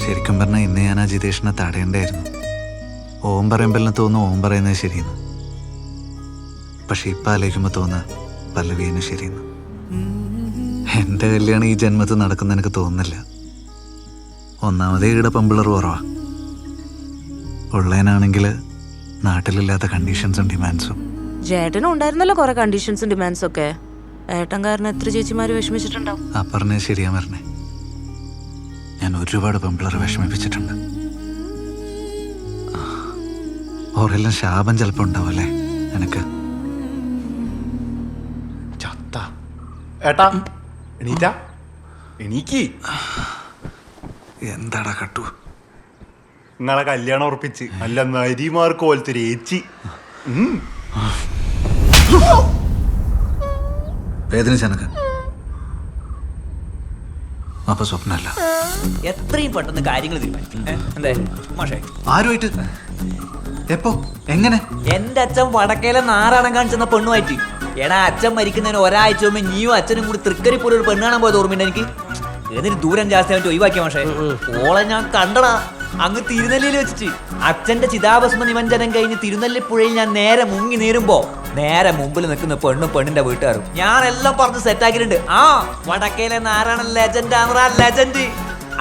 ശരിക്കും പറഞ്ഞാൽ ഇന്ന് ഞാൻ ആ ജിതേഷിനെ തടയണ്ടായിരുന്നു. ഓം പറയുമ്പോൾ തോന്നുന്നു ഓം പറയുന്നത് ശരിയെന്ന്. പക്ഷെ ഇപ്പം ആലോചിക്കുമ്പോൾ തോന്നുക പല്ലവിയെന്നെ ശരിയെന്ന്. എൻ്റെ കല്യാണം ഈ ജന്മത്തിൽ നടക്കുന്ന എനിക്ക് തോന്നുന്നില്ല. ഒന്നാമതേ ഈടെ പെമ്പിളർ കുറവാ. ഉള്ളതിനാണെങ്കിൽ നാട്ടിലില്ലാത്ത കണ്ടീഷൻസും ഡിമാൻഡ്സും. ചേട്ടനും ഉണ്ടായിരുന്നല്ലോ കുറെ കണ്ടീഷൻസും ഡിമാൻഡ്സും ഒക്കെ. ഏട്ടൻ കാരണം എത്ര ചേച്ചിമാര് വിഷമിച്ചിട്ടുണ്ടാവും. ആ പറഞ്ഞത് ശരിയാ പറഞ്ഞേ. ഞാൻ ഒരുപാട് പെമ്പിളറെ വിഷമിപ്പിച്ചിട്ടുണ്ട്. ഓരെല്ലാം ശാപം ചിലപ്പോൾ ഉണ്ടാവും അല്ലേ എനിക്ക്. ചത്ത ഏട്ടാ എണീറ്റാ എണീക്ക്. എന്താടാ കട്ടു, നിങ്ങളെ കല്യാണം ഉറപ്പിച്ച് നല്ല നരിമാർക്ക് പോലത്തെ ഒരു ഏച്ചി. വേദനിച്ചെനക്ക്. അപ്പൊ സ്വപ്നല്ല. എത്രയും പെട്ടെന്ന് കാര്യങ്ങൾ തീരുമാനിക്കും. ആരുമായിട്ട് എപ്പോ എങ്ങനെ? എന്റെ അച്ഛൻ വടക്കേലെ നാറാണങ്ങാൻ ചെന്ന പെണ്ണുമായിട്ട്. എടാ അച്ഛൻ മരിക്കുന്നതിന് ഒരാഴ്ച മുമ്പ് നീയും അച്ഛനും കൂടി തൃക്കരി പോലെ ഒരു പെണ്ണാണാൻ പോയത് ഓർമ്മയുണ്ട് എനിക്ക്. ഏതൊരു ദൂരം ജാസ്തി ആയിട്ട് ഒഴിവാക്കിയ മാഷേ. ഓളെ ഞാൻ കണ്ടടാ അങ്ങ് തിരുനെല്ലിയിൽ വെച്ചിട്ട്. അച്ഛന്റെ ചിതാഭസ്മ നിമഞ്ജനം കഴിഞ്ഞ് തിരുനെല്ലിപ്പുഴയിൽ ഞാൻ നേരെ മുങ്ങി നേരുമ്പോ നേരെ മുമ്പിൽ നിൽക്കുന്ന പെണ്ണിന്റെ വീട്ടുകാരും ഞാൻ എല്ലാം പറഞ്ഞ് സെറ്റാക്കിയിട്ടുണ്ട്. ആ വടക്കേലെ നാരായണൻ ലെജൻഡ് ആണറാ ലെജൻഡ്.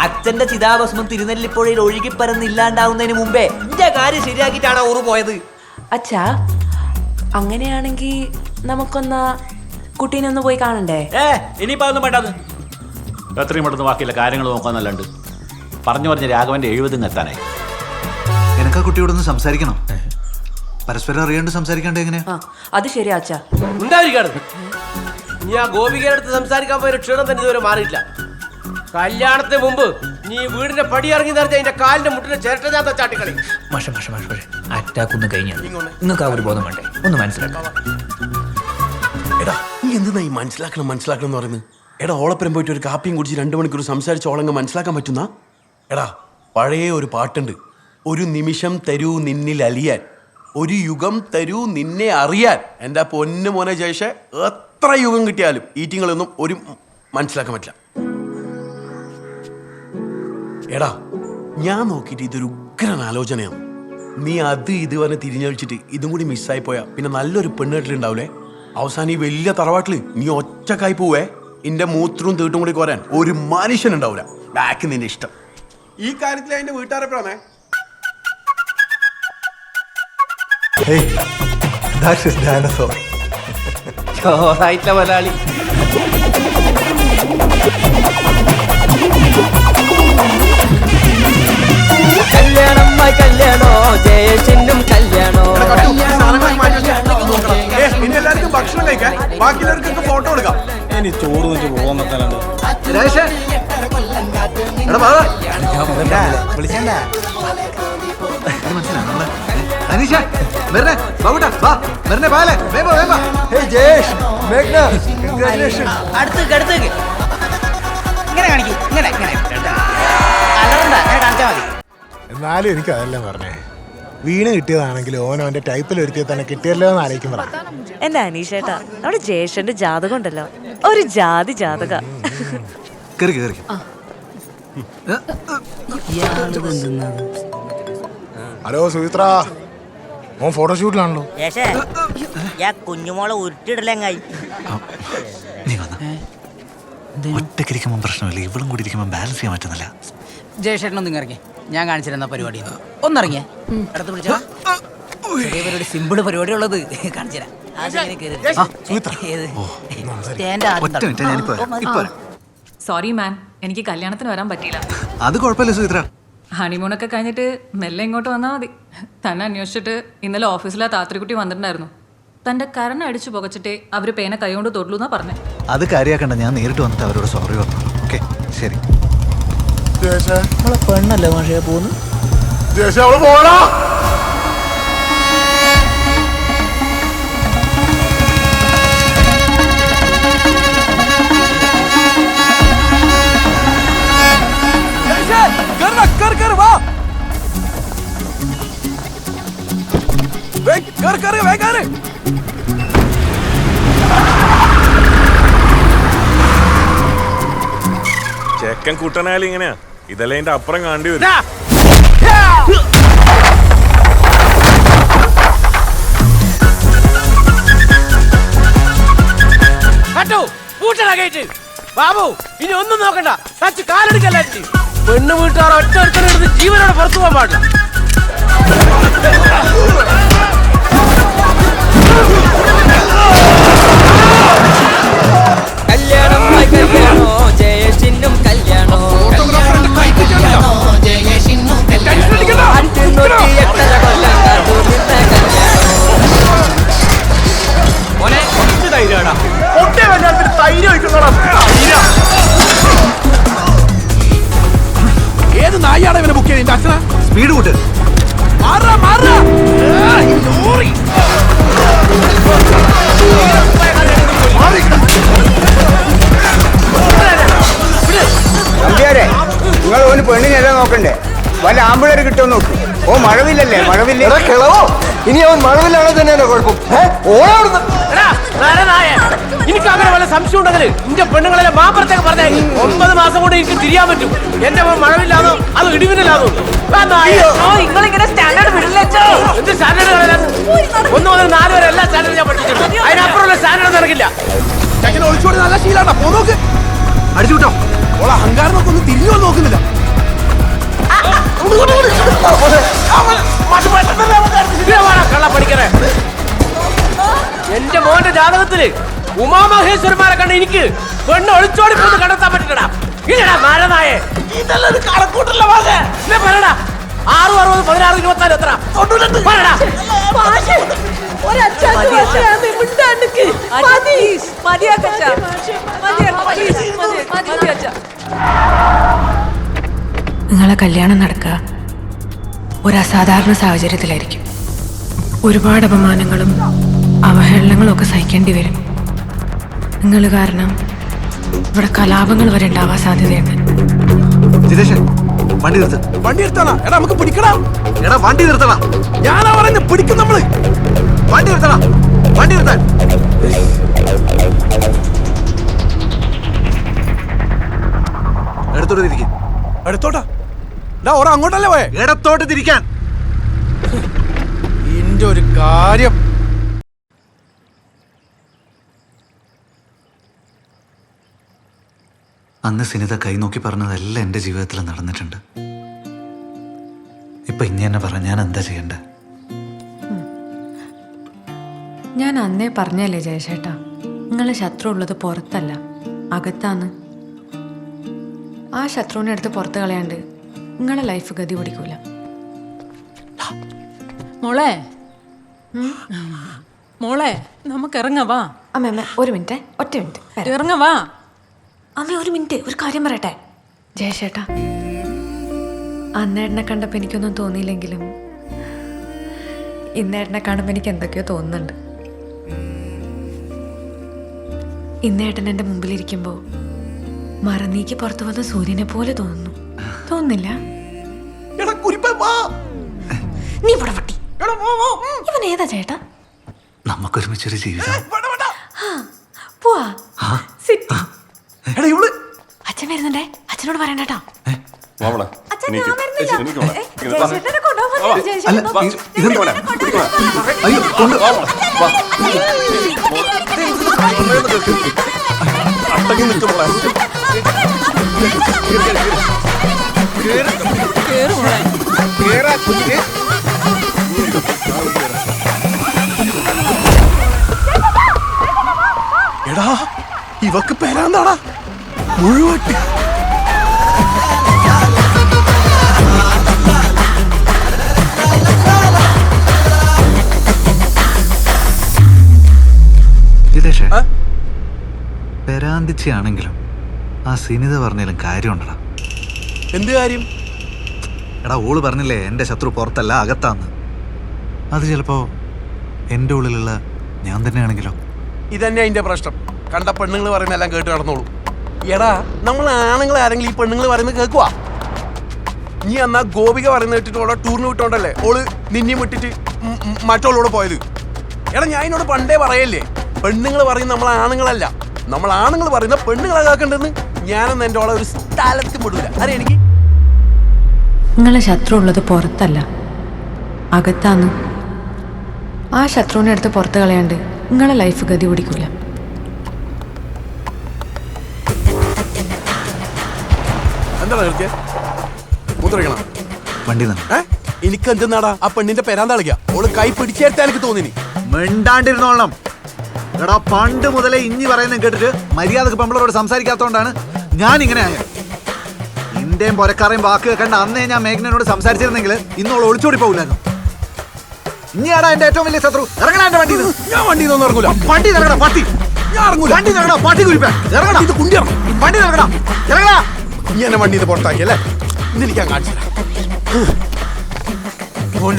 അച്ഛന്റെ ചിതാഭസ്മം തിരുനെല്ലിപ്പുഴയിൽ ഒഴുകി പരന്നില്ലാണ്ടാവുന്നതിന് മുമ്പേ എന്റെ കാര്യം ശരിയാക്കിയിട്ടാണ് ഓറ് പോയത്. അച്ഛാ അങ്ങനെയാണെങ്കിൽ നമുക്കൊന്ന് കുട്ടീനെ ഒന്ന് പോയി കാണണ്ടേ? ഇനിയിപ്പോ അതൊന്നും വേണ്ടാന്ന്. എത്രയും പെട്ടെന്ന് ബാക്കിയുള്ള കാര്യങ്ങൾ നോക്കാന്നല്ലാണ്ട് പറഞ്ഞു പറഞ്ഞ രാഘവന്റെ 70 എത്താനായി. എനിക്ക് ആ കുട്ടിയോടൊന്ന് സംസാരിക്കണം. പരസ്പരം അറിയാണ്ട് സംസാരിക്കാണ്ട് എങ്ങനെയാ? അത് ശരിയാ അച്ഛാ. ഉണ്ടായിരിക്കാണ്. നീ ആ ഗോപികയുടെ അടുത്ത് സംസാരിക്കാൻ പോയ ക്ഷീണം തന്നെ ഇതുവരെ മാറിയിട്ടില്ല. കല്യാണത്തിന് മുമ്പ് നീ വീടിന്റെ പടി ഇറങ്ങി നിറഞ്ഞ അതിന്റെ കാലിന്റെ മുട്ടിന്റെ ചിരട്ട ചാട്ടിക്കളി. അറ്റാക്ക് ഒന്ന് കഴിഞ്ഞാൽ നിങ്ങൾക്ക് ആ ഒരു ബോധം വേണ്ടേ? ഒന്ന് മനസ്സിലാക്കാം. എടാ നീ എന്തിനാ ഈ മനസ്സിലാക്കണം എന്ന് പറയുന്നത്? എടാ ഓളപ്പുരം പോയിട്ട് ഒരു കാപ്പിയും കുടിച്ച് 2 മണിക്കൂർ സംസാരിച്ച് ഓളങ്ങ് മനസ്സിലാക്കാൻ പറ്റുന്ന? എടാ പഴയ ഒരു പാട്ടുണ്ട്, ഒരു നിമിഷം തരൂ നിന്നിൽ അലിയാൻ, ഒരു യുഗം തരൂ നിന്നെ അറിയാൻ. എൻ്റെ പൊന്നു മോനെ ജയ്ഷെ, എത്ര യുഗം കിട്ടിയാലും ഈറ്റിങ്ങളൊന്നും ഒരു മനസ്സിലാക്കാൻ പറ്റില്ല. എടാ ഞാൻ നോക്കിയിട്ട് ഇതൊരു ഉഗ്രൻ ആലോചനയാണ്. നീ അത് ഇത് പറഞ്ഞ് തിരിഞ്ഞഴിച്ചിട്ട് ഇതും കൂടി മിസ്സായി പോയാ പിന്നെ നല്ലൊരു പെണ്ണുകെട്ടിലുണ്ടാവൂലേ? അവസാനം ഈ വലിയ തറവാട്ടില് നീ ഒറ്റക്കായി പോവേ. ഇന്റെ മൂത്രവും തീട്ടും കൂടി കോരാൻ ഒരു മനുഷ്യനുണ്ടാവൂല. ബാക്ക് നിന്റെ ഇഷ്ടം. ഈ കാര്യത്തിൽ അതിന്റെ വീട്ടുകാരെപ്പോഴാണേ? മലയാളി കല്യാണോ ജയചിന്നും കല്യാണോ. എല്ലാവർക്കും ഭക്ഷണം കഴിക്കാൻ, ബാക്കിയുള്ളവർക്കൊക്കെ ഫോട്ടോ എടുക്കാം. ഇനി ചോറ് വെച്ച് പോകാൻ വെക്കാനുണ്ട്. എന്നാലും എനിക്ക് അതെല്ലാം പറഞ്ഞേ. വീണ് കിട്ടിയതാണെങ്കിലും ഓനോന്റെ ടൈപ്പിൽ ഒരുക്കിയത് തന്നെ കിട്ടിയല്ലോ എന്ന് ആലോചിക്കും. എന്റെ അനീഷേട്ടാ നമ്മുടെ ജയേഷന്റെ ജാതകം ഉണ്ടല്ലോ, ഒരു ജാതി ജാതക. ഹലോ സുമിത്ര, ഓൻ ഫോട്ടോഷൂട്ടിലാണല്ലോ. കുഞ്ഞുമോളെ ഉരുട്ടിടലെങ്ങായി. ഒറ്റക്കിരിക്കുമ്പോൾ പ്രശ്നമില്ല, ഇവളും കൂടി ഇരിക്കുമ്പോൾ ബാലൻസ് ചെയ്യാൻ പറ്റുന്നില്ല. ജയശേട്ടനൊന്നും ഇറങ്ങി, ഞാൻ കാണിച്ചിരുന്ന പരിപാടി ഒന്നിറങ്ങിയേ. അടുത്ത് പിടിച്ചാ പരിപാടി, സിമ്പിൾ പരിപാടി ഉള്ളത് കാണിച്ചുതരാം. സോറി മാൻ, എനിക്ക് കല്യാണത്തിന് വരാൻ പറ്റിയില്ല. അത് കുഴപ്പമില്ല സുമിത്ര. ഹണിമൂണൊക്കെ കഴിഞ്ഞിട്ട് മെല്ലെ ഇങ്ങോട്ട് വന്നാൽ മതി. തന്നെ അന്വേഷിച്ചിട്ട് ഇന്നലെ ഓഫീസിലെ താത്രിക്കുട്ടി വന്നിട്ടുണ്ടായിരുന്നു. തന്റെ കരണ അടിച്ചു പുകച്ചിട്ടേ അവര് പേന കൈകൊണ്ട് തൊടുള്ളൂ എന്നാ പറഞ്ഞേ. അത് കാര്യമാക്കണ്ട, ഞാൻ നേരിട്ട് വന്നിട്ട് അവരോട് സോറി പറഞ്ഞു. ഓക്കെ ശരി. പെണ്ണല്ലേ മാഷേ പോന്നു. ചെക്കൻ കൂട്ടനായാലും ഇങ്ങനെയാ. ഇതല്ലേ എന്റെ അപ്പുറം കാണേണ്ടി വരും. ബാബു ഇനി ഒന്നും നോക്കണ്ട, ടച്ച് കാലെടുക്കല്ല. പെണ്ണ് വീട്ടുകാർ ഒറ്റ എടുത്ത് ജീവനോടെ പുറത്തു പോകാൻ പാടില്ല. ഏത് നായാണ് ഇവനെ ബുക്ക് ചെയ്ത് അച്ഛനാ? സ്പീഡ് കൂട്ട്. നിങ്ങൾ ഓന് പെണ്ണിനല്ല നോക്കണ്ടേ, വല്ല ആമ്പിളര് കിട്ടുമോ നോക്കും. ഓ മഴവില്ലല്ലേ, മഴവില്ലേ കിളവോ? ഇനി അവൻ മഴവില്ലാതെ തന്നെയാണ് കുഴപ്പം. എനിക്ക് അങ്ങനെ വല്ല സംശയം ഉണ്ടെങ്കിൽ എന്റെ പെണ്ണുങ്ങളെ മാപ്പുറത്തേക്ക് പറഞ്ഞേ. 9 മാസം കൊണ്ട് എനിക്ക് തിരിയാൻ പറ്റും. എന്റെ മഴവില്ലാതോ അത് ഇടിവില്ലാതോ? നിങ്ങളിങ്ങനെ സ്റ്റാൻഡേർഡ് വിടില്ലച്ചോ. എന്ത് സ്റ്റാൻഡേർഡ്? 1 മുതൽ 4 വരെ എല്ലാ സ്റ്റാൻഡേർഡും ഞാൻ പഠിച്ചിട്ടുണ്ട്. അതിനപ്പുറമുള്ള സ്റ്റാൻഡേർഡ് നടക്കില്ല. ഒളിച്ചോടി നല്ല ശീലാണ്ടാ. പോ നോക്ക്, അടിച്ചു വിട്ടോ. ഓളെ അഹങ്കാരം നോക്കൊന്നും തിരിഞ്ഞോ നോക്കുന്നില്ല. കള്ള പഠിക്കണേ. എന്റെ മോന്റെ ജാതകത്തില് ഉമാമഹേശ്വരന്മാരെ കണ്ട് എനിക്ക് പെണ്ണ് ഒളിച്ചോടി പോന്ന് കണ്ടെത്താൻ പറ്റില്ലടാ. ഇല്ലടാ നാരനായെ, ഇതല്ലൊരു കണക്കൂട്ടല്ല. പറയടാ, 6, 60, 16, 24 എത്ര? പറയടാ. നിങ്ങളെ കല്യാണം നടക്കുക ഒരു അസാധാരണ സാഹചര്യത്തിലായിരിക്കും. ഒരുപാട് അപമാനങ്ങളും അവഹേളനങ്ങളും ഒക്കെ സഹിക്കേണ്ടി വരും. നിങ്ങൾ കാരണം ഇവിടെ കലാപങ്ങൾ വരെ ഉണ്ടാവാൻ സാധ്യതയുണ്ട്. ജിതേഷ്, വണ്ടി നിർത്ത്. വണ്ടി നിർത്തണം. എടാ നമുക്ക് പിടിക്കണം. എടാ വണ്ടി നിർത്തണം. ഞാനാ പറയുന്നത്, പിടിക്കും നമ്മള്. വണ്ടി നിർത്തണം. വണ്ടി നിർത്താൻ. എടുത്തോട്ട് തിരിക്കും. എടുത്തോട്ടാ. ഓരോ അങ്ങോട്ടല്ലേ പോയെ? ഇടത്തോട്ട് തിരിക്കാൻ. ഇന്റെ ഒരു കാര്യം. അന്ന് സിനിത കൈ നോക്കി പറഞ്ഞതെല്ലാം എൻ്റെ ജീവിതത്തിൽ നടന്നിട്ടുണ്ട്. ഇപ്പൊ ഇനി എന്നെ പറഞ്ഞ ഞാൻ എന്താ ചെയ്യണ്ടേ? ഞാൻ അന്നേ പറഞ്ഞല്ലേ ജയശേട്ടാ, നിങ്ങളെ ശത്രു ഉള്ളത് പുറത്തല്ല അകത്താന്ന്. ആ ശത്രുവിനെ എടുത്ത് പുറത്ത് കളയാണ്ട് നിങ്ങളെ ലൈഫ് ഗതി പിടിക്കൂല. മോളെ മോളെ നമുക്ക് ഇറങ്ങവാ. അമ്മ ഒരു മിനിറ്റ്, ഒറ്റ മിനിറ്റ് ഇറങ്ങവാ. അമ്മ ഒരു മിനിറ്റ്, ഒരു കാര്യം പറയട്ടെ. ജയശേട്ടാ, അന്നേട്ടനെ കണ്ടപ്പോൾ എനിക്കൊന്നും തോന്നിയില്ലെങ്കിലും ഇന്നേട്ടനെ കാണുമ്പോൾ എനിക്ക് എന്തൊക്കെയോ തോന്നുന്നുണ്ട്. ഇന്നേട്ടൻ എൻ്റെ മുമ്പിലിരിക്കുമ്പോൾ മറന്നീക്ക് പുറത്തു വന്ന സൂര്യനെ പോലെ തോന്നുന്നു. തോന്നുന്നില്ല? നീ ഇവിടെ പട്ടി. ഇവൻ ഏതാ ചേട്ടാ? നമുക്കൊരുമിച്ചൊരു ജീവിതം. പോവാ. അച്ഛൻ വരുന്നുണ്ടേ, അച്ഛനോട് പറയണ്ടേട്ടാ. എടാ ഇവക്ക് പേരാന്താടാ മുഴുവട്ട്. ജിതേഷേ, പെരാന്തിച്ചാണെങ്കിലും ആ സിനിത പറഞ്ഞാലും കാര്യമുണ്ടടാ. എന്ത് കാര്യം? എടാ ഓള് പറഞ്ഞില്ലേ എൻ്റെ ശത്രു പുറത്തല്ല അകത്താന്ന്. അത് ചിലപ്പോ എൻ്റെ ഉള്ളിലുള്ള ഞാൻ തന്നെയാണെങ്കിലോ? ഇതന്നെ അതിന്റെ പ്രശ്നം. കണ്ട പെണ്ണുങ്ങൾ പറയുന്ന എല്ലാം കേട്ട് നടന്നോളൂ. എടാ നമ്മൾ ആണുങ്ങൾ ആരെങ്കിലും ഈ പെണ്ണുങ്ങൾ പറയുന്നത് കേൾക്കുവാ? നീ എന്നാ ഗോപിക പറയുന്നത് കേട്ടിട്ട് ഓളെ ടൂറിന് വിട്ടോണ്ടല്ലേ ഓള് നിന്നെയും വിട്ടിട്ട് മറ്റോളോട് പോയത്. എടാ ഞാൻ എന്നോട് പണ്ടേ പറയല്ലേ, പെണ്ണുങ്ങൾ പറയുന്ന നമ്മൾ ആണുങ്ങളല്ല, നമ്മൾ ആണുങ്ങൾ പറയുന്ന പെണ്ണുങ്ങളെ കേൾക്കണ്ടെന്ന്. ഞാനൊന്നും എൻ്റെ ഓളെ ഒരു സ്ഥലത്തും വിടൂല. അറിയാം എനിക്ക്. നിങ്ങളെ ശത്രു ഉള്ളത് പുറത്തല്ല, അകത്താന്ന്. ആ ശത്രുവിനെ എടുത്ത് പുറത്ത് കളയാണ്ട് നിങ്ങളെ ലൈഫ് ഗതി പിടിക്കൂല. വണ്ടി തന്നെ എനിക്ക് എന്തെന്നാടാ ആ പെണ്ണിന്റെ പെരാന്തളിക്ക ഓള് കൈ പിടിച്ചേർത്താ എനിക്ക് തോന്നിനി. മിണ്ടാണ്ടിരുന്നോളണം. എടാ പണ്ട് മുതലേ ഇഞ്ഞി പറയുന്നത് കേട്ടിട്ട് മര്യാദക്ക് പെമ്പിളരോട് സംസാരിക്കാത്തോണ്ടാണ് ഞാൻ ഇങ്ങനെ ആയത്. ഇന്ത്യയും പൊരക്കാരെയും വാക്ക് കേൾക്കണ്ട അന്നേ ഞാൻ മേഘനോട് സംസാരിച്ചിരുന്നെങ്കിൽ ഇന്നോൾ ഒളിച്ചോടി പോകില്ലായിരുന്നു. ഇനിയാടാ എന്റെ ഏറ്റവും വലിയ ശത്രു. ഇറങ്ങണ എന്റെ വണ്ടി. ഞാൻ വണ്ടി ഒന്നും ഇറങ്ങൂല. വണ്ടി ഇറങ്ങണ പട്ടി. ഞാൻ ഇറങ്ങൂല. വണ്ടി ഇറങ്ങണ പട്ടി കുരിപ്പ. ഇറങ്ങണ ഇത് കുണ്ടിയറ. വണ്ടി ഇറങ്ങണ. ഇറങ്ങണ. നീ എന്നെ വണ്ടി ഇത് പുറത്താക്കിയല്ലേ? ഇന്നെനിക്കാൻ കാണിച്ചില്ല.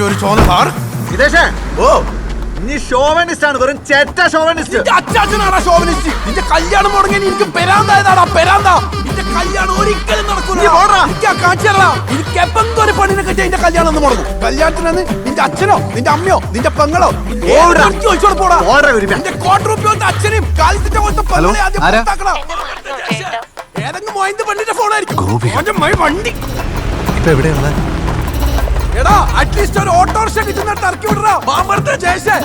ഒരു ചോന്ന കാർ. വിദേശേ ഓ നീ ഷോവനിസ്റ്റ് ആണ്, വെറും ചെറ്റ ഷോവനിസ്റ്റ്. അച്ചാച്ചനാടാ ഷോവനിസ്റ്റ്. നിന്റെ കല്യാണം മുടങ്ങി എനിക്ക് പെരാന്തായതാടാ പെരാന്ത. നിന്റെ കല്യാണം ഒരിക്കലും നടക്കൂല. എനിക്ക് എപ്പെന്തോ ഒരു പെണ്ണിനെ കെട്ടി എന്റെ കല്യാണം ഒന്ന് മുടങ്ങും. കല്യാണത്തിന് നിന്റെ അച്ഛനോ നിന്റെ അമ്മയോ നിന്റെ പെങ്ങളോ ചോദിച്ചോട് പോടാ. നിന്റെ കോട്ട് റുപ്യോന്റെ അച്ഛനെയും കാലിത്തിന്റെ പോലത്തെ പെങ്ങളെ ആദ്യം പുറത്താക്കണം. ഏതെങ്കിലും മൊയ്ന്ത് പെണ്ണിന്റെ ഫോണായിരിക്കും വണ്ടി. ഇപ്പൊ എവിടെയുള്ള എടാ അറ്റ്ലീസ്റ്റ് ഒരു ഓട്ടോറിക്ഷ കിട്ടുന്നിട്ട് ഇറക്കി വിടറാ. ജയശേ